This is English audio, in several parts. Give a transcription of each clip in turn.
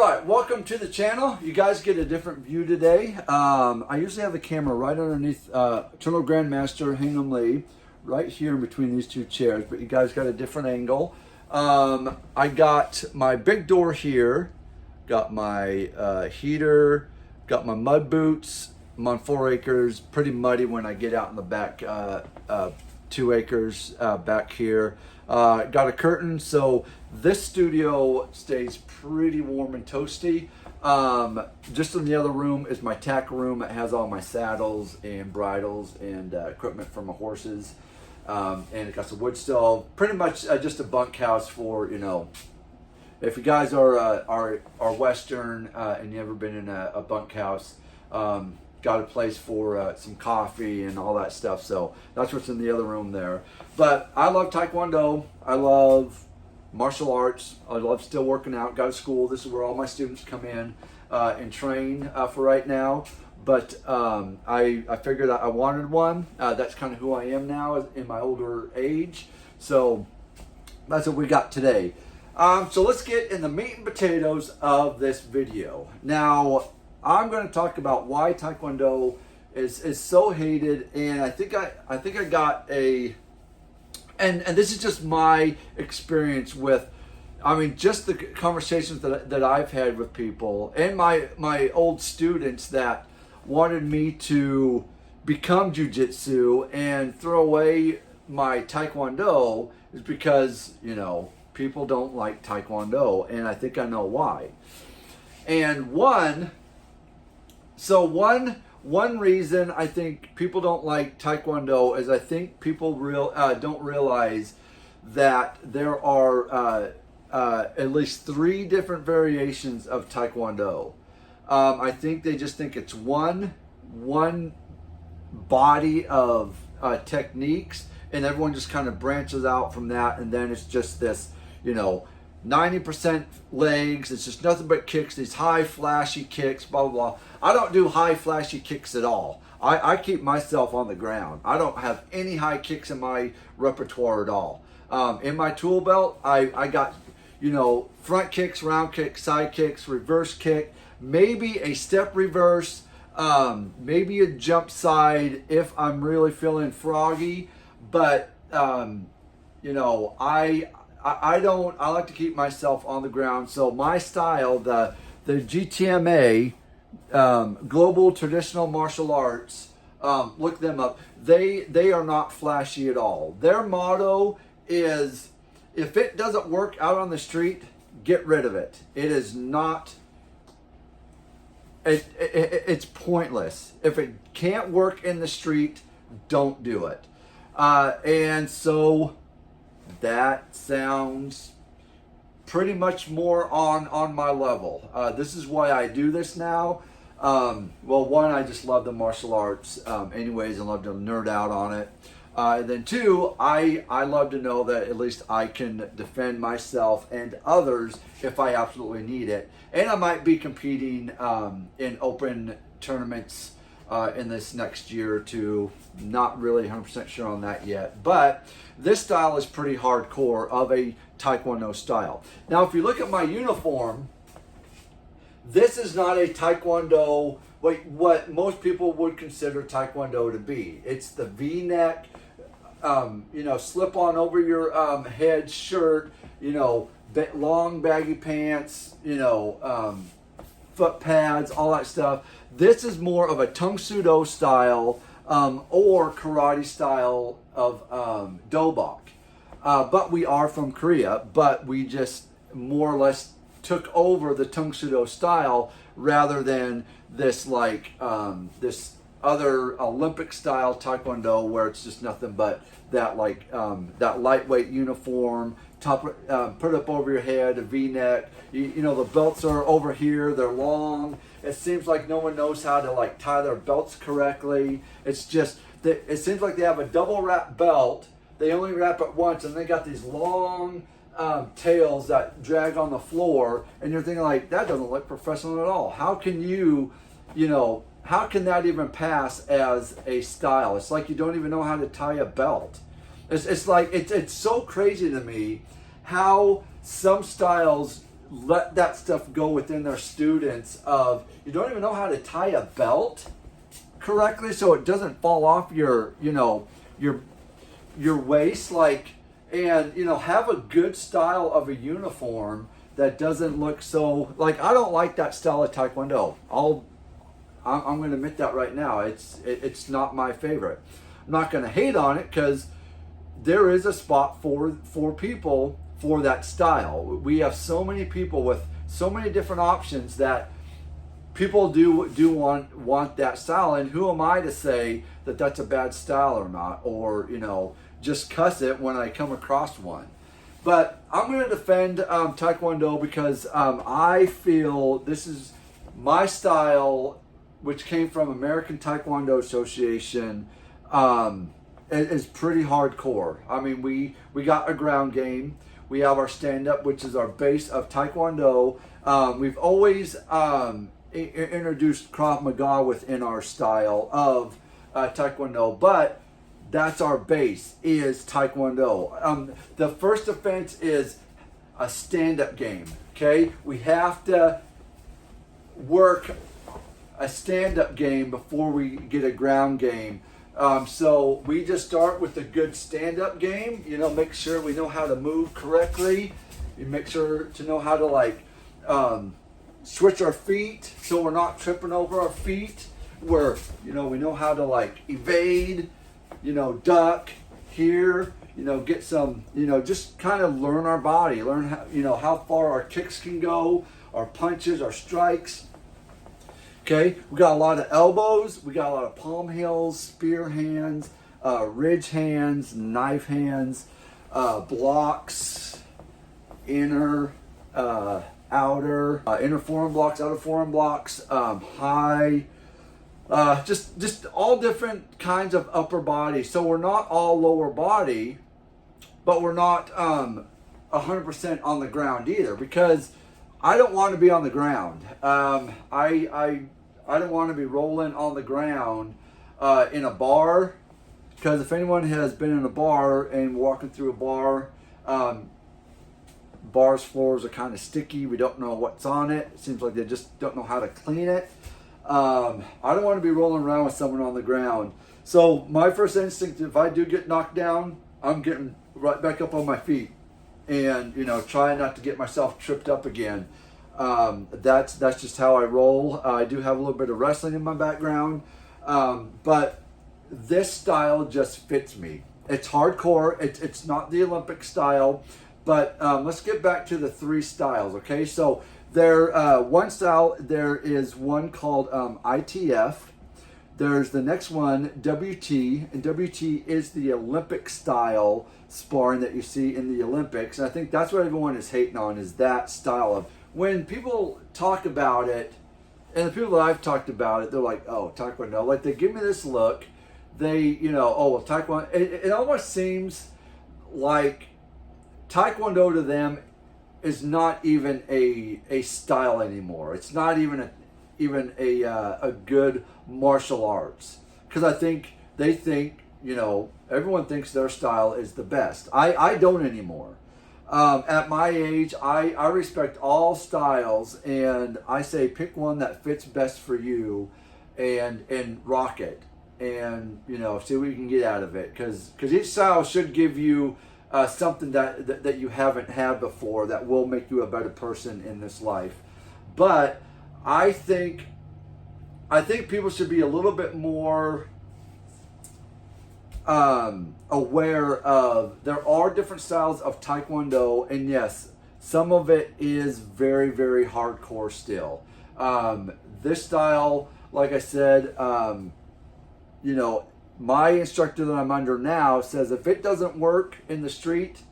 right, welcome to the channel. You guys get a different view today. I usually have the camera right underneath Eternal Grandmaster Hingham Lee, right here in between these two chairs, but you guys got a different angle. I got my big door here, got my heater, got my mud boots. I'm on 4 acres, pretty muddy when I get out in the back 2 acres back here. Got a curtain, so this studio stays pretty warm and toasty. Just in the other room is my tack room. It has all my saddles and bridles and equipment for my horses. And it got some wood stove. Pretty much just a bunkhouse for, you know, if you guys are Western and you ever been in a bunkhouse, got a place for some coffee and all that stuff. So that's what's in the other room there. But I love Taekwondo. I love martial arts. I love still working out. Go to school. This is where all my students come in and train for right now. But I figured I wanted one. That's kind of who I am now in my older age. So that's what we got today. So let's get in the meat and potatoes of this video. Now, I'm going to talk about why Taekwondo is so hated, and I think I got a, and this is just my experience with, I mean, just the conversations that I've had with people and my old students that wanted me to become jiu-jitsu and throw away my Taekwondo is because, you know, people don't like Taekwondo, and I think I know why. And one reason I think people don't like Taekwondo is I think people don't realize that there are at least 3 different variations of Taekwondo. I think they just think it's one body of techniques, and everyone just kind of branches out from that, and then it's just this, you know, 90% legs. It's just nothing but kicks, these high flashy kicks, blah, blah, blah. I don't do high flashy kicks at all. I keep myself on the ground. I don't have any high kicks in my repertoire at all. In my tool belt, I got, you know, front kicks, round kicks, side kicks, reverse kick, maybe a step reverse, maybe a jump side if I'm really feeling froggy. But, you know, I like to keep myself on the ground. So my style, the GTMA, Global Traditional Martial Arts, look them up. They are not flashy at all. Their motto is, if it doesn't work out on the street, get rid of it. It is not, it's pointless. If it can't work in the street, don't do it. And so that sounds pretty much more on my level. This is why I do this now. Well, one, I just love the martial arts anyways, and love to nerd out on it. And then 2, I love to know that at least I can defend myself and others if I absolutely need it. And I might be competing in open tournaments in this next year or 2. Not really 100% sure on that yet, but this style is pretty hardcore of a Taekwondo style. Now, if you look at my uniform, this is not a Taekwondo, what most people would consider Taekwondo to be. It's the V-neck, you know, slip on over your head shirt, you know, long baggy pants, you know, foot pads, all that stuff. This is more of a Tung Sudo style or karate style of dobok. But we are from Korea, but we just more or less took over the Tung Sudo style rather than this like this other Olympic style Taekwondo where it's just nothing but that like that lightweight uniform, top put up over your head, a V-neck. You know, the belts are over here, they're long. It seems like no one knows how to like tie their belts correctly. It's just it seems like they have a double wrap belt. They only wrap it once, and they got these long tails that drag on the floor, and you're thinking like, that doesn't look professional at all. How can you know, how can that even pass as a style? It's like you don't even know how to tie a belt. It's like it's so crazy to me how some styles let that stuff go within their students of, you don't even know how to tie a belt correctly so it doesn't fall off your, your waist, like, and, have a good style of a uniform that doesn't look so, like, I don't like that style of Taekwondo. I'm going to admit that right now. It's not my favorite. I'm not going to hate on it because there is a spot for people for that style. We have so many people with so many different options that people do want that style. And who am I to say that that's a bad style or not, or just cuss it when I come across one. But I'm going to defend Taekwondo because I feel this is my style, which came from American Taekwondo Association. Is pretty hardcore. I mean, we got a ground game. We have our stand-up, which is our base of Taekwondo. We've always introduced Krav Maga within our style of Taekwondo, but that's our base, is Taekwondo. The first offense is a stand-up game, okay? We have to work a stand-up game before we get a ground game. So we just start with a good stand-up game, make sure we know how to move correctly. You make sure to know how to switch our feet so we're not tripping over our feet. Where, we know how to evade, duck here, get some, just kind of learn our body, learn how, how far our kicks can go, our punches, our strikes. Okay, we got a lot of elbows, we got a lot of palm heels, spear hands, ridge hands, knife hands, blocks, inner, outer, inner forearm blocks, outer forearm blocks, high, just all different kinds of upper body. So we're not all lower body, but we're not 100% on the ground either, because I don't want to be on the ground. I don't want to be rolling on the ground in a bar, because if anyone has been in a bar and walking through a bar, bars floors are kind of sticky. We don't know what's on it. It seems like they just don't know how to clean it. I don't want to be rolling around with someone on the ground. So my first instinct, if I do get knocked down, I'm getting right back up on my feet and, trying not to get myself tripped up again. That's just how I roll. I do have a little bit of wrestling in my background, but this style just fits me. It's hardcore. It's not the Olympic style, but let's get back to the three styles. Okay, so one style, there is one called ITF. There's the next one, WT, and WT is the Olympic style sparring that you see in the Olympics. And I think that's what everyone is hating on, is that style of, when people talk about it, and the people that I've talked about it, they're like, oh, Taekwondo. Like, they give me this look. They, oh, well, Taekwondo. It almost seems like Taekwondo to them is not even a style anymore. It's not even a good martial arts. Because I think they think, everyone thinks their style is the best. I don't anymore. At my age, I respect all styles, and I say pick one that fits best for you, and rock it, and see what you can get out of it. Because each style should give you something that you haven't had before that will make you a better person in this life. But I think people should be a little bit more aware of, there are different styles of Taekwondo, and yes, some of it is very, very hardcore still. This style, like I said, my instructor that I'm under now says if it doesn't work in the street,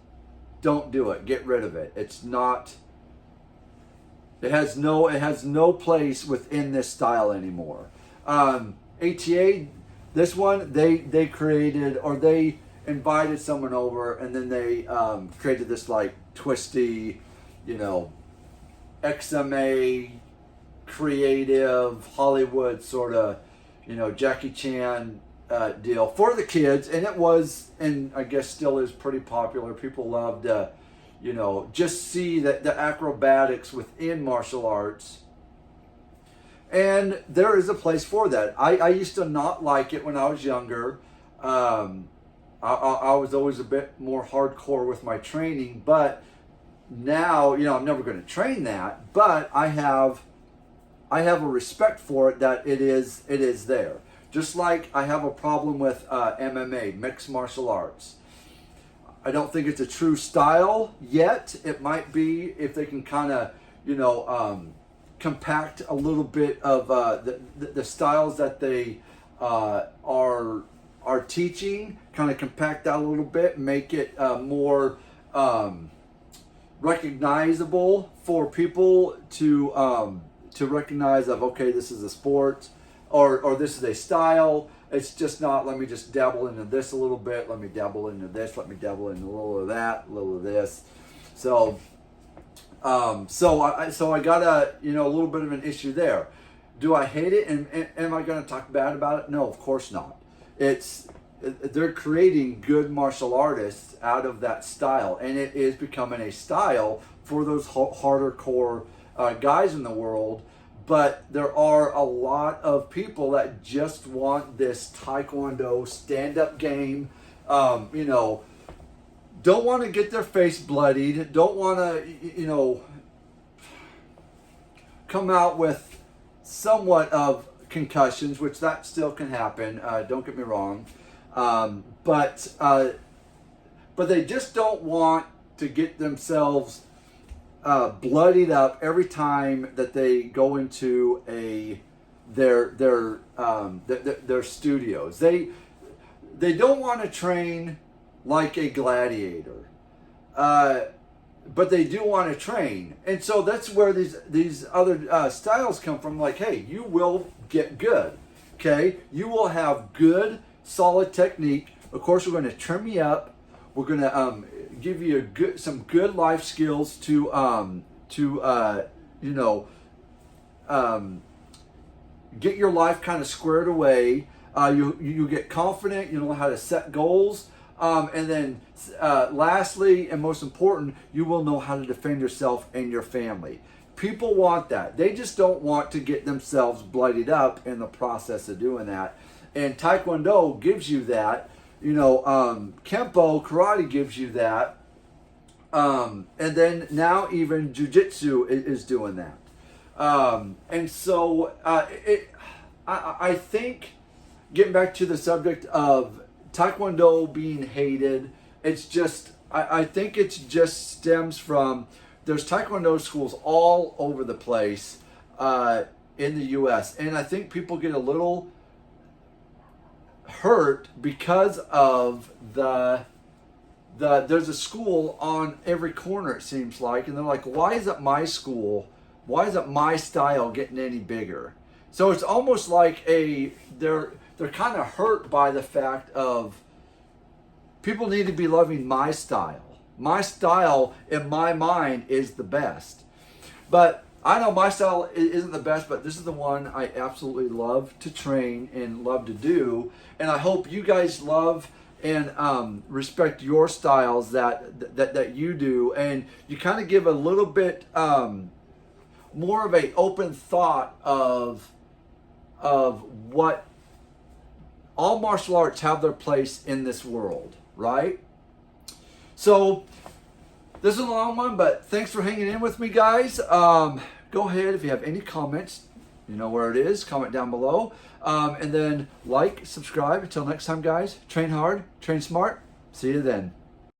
don't do it. Get rid of it. It's not, it has no place within this style anymore. ATA, this one, they created, or they invited someone over, and then they created this twisty, XMA creative Hollywood sort of, Jackie Chan deal for the kids, and it was, and I guess still is, pretty popular. People love to, you know, just see that the acrobatics within martial arts. And there is a place for that. I used to not like it when I was younger. I was always a bit more hardcore with my training, but now, you know, I'm never going to train that, but I have a respect for it, that it is there. Just like I have a problem with MMA, mixed martial arts. I don't think it's a true style yet. It might be if they can kind of, you know, compact a little bit of the styles that they are teaching, kind of compact that a little bit, make it more recognizable for people to recognize of, okay, this is a sport, or this is a style. It's just not, let me just dabble into this a little bit, let me dabble into this, let me dabble into a little of that, a little of this. So so I got a, you know, a little bit of an issue there. Do I hate it, and am I going to talk bad about it? No, of course not. They're creating good martial artists out of that style, and it is becoming a style for those harder core guys in the world. But there are a lot of people that just want this Taekwondo stand-up game, you know, don't want to get their face bloodied, don't want to, you know, come out with somewhat of concussions, which that still can happen, don't get me wrong, but they just don't want to get themselves bloodied up every time that they go into their studios. They don't want to train like a gladiator, but they do want to train, and so that's where these other styles come from. Like, hey, you will get good, okay? You will have good, solid technique. Of course, we're going to trim you up. We're going to give you some good life skills to you know, get your life kind of squared away. You get confident. You know how to set goals. And then lastly, and most important, you will know how to defend yourself and your family. People want that. They just don't want to get themselves bloodied up in the process of doing that. And Taekwondo gives you that. You know, Kempo, karate gives you that. And then now even Jiu-Jitsu is doing that. And so I think, getting back to the subject of Taekwondo being hated, it's just, I think it just stems from, there's Taekwondo schools all over the place in the U.S. And I think people get a little hurt because of there's a school on every corner, it seems like, and they're like, why isn't my school, why isn't my style getting any bigger? So it's almost like they're kind of hurt by the fact of, people need to be loving my style. My style, in my mind, is the best. But I know my style isn't the best, but this is the one I absolutely love to train and love to do. And I hope you guys love and respect your styles that you do. And you kind of give a little bit more of an open thought of what all martial arts have their place in this world, right? So this is a long one, but thanks for hanging in with me, guys. Go ahead, if you have any comments, you know where it is, comment down below. And then like, subscribe. Until next time, guys, train hard, train smart. See you then.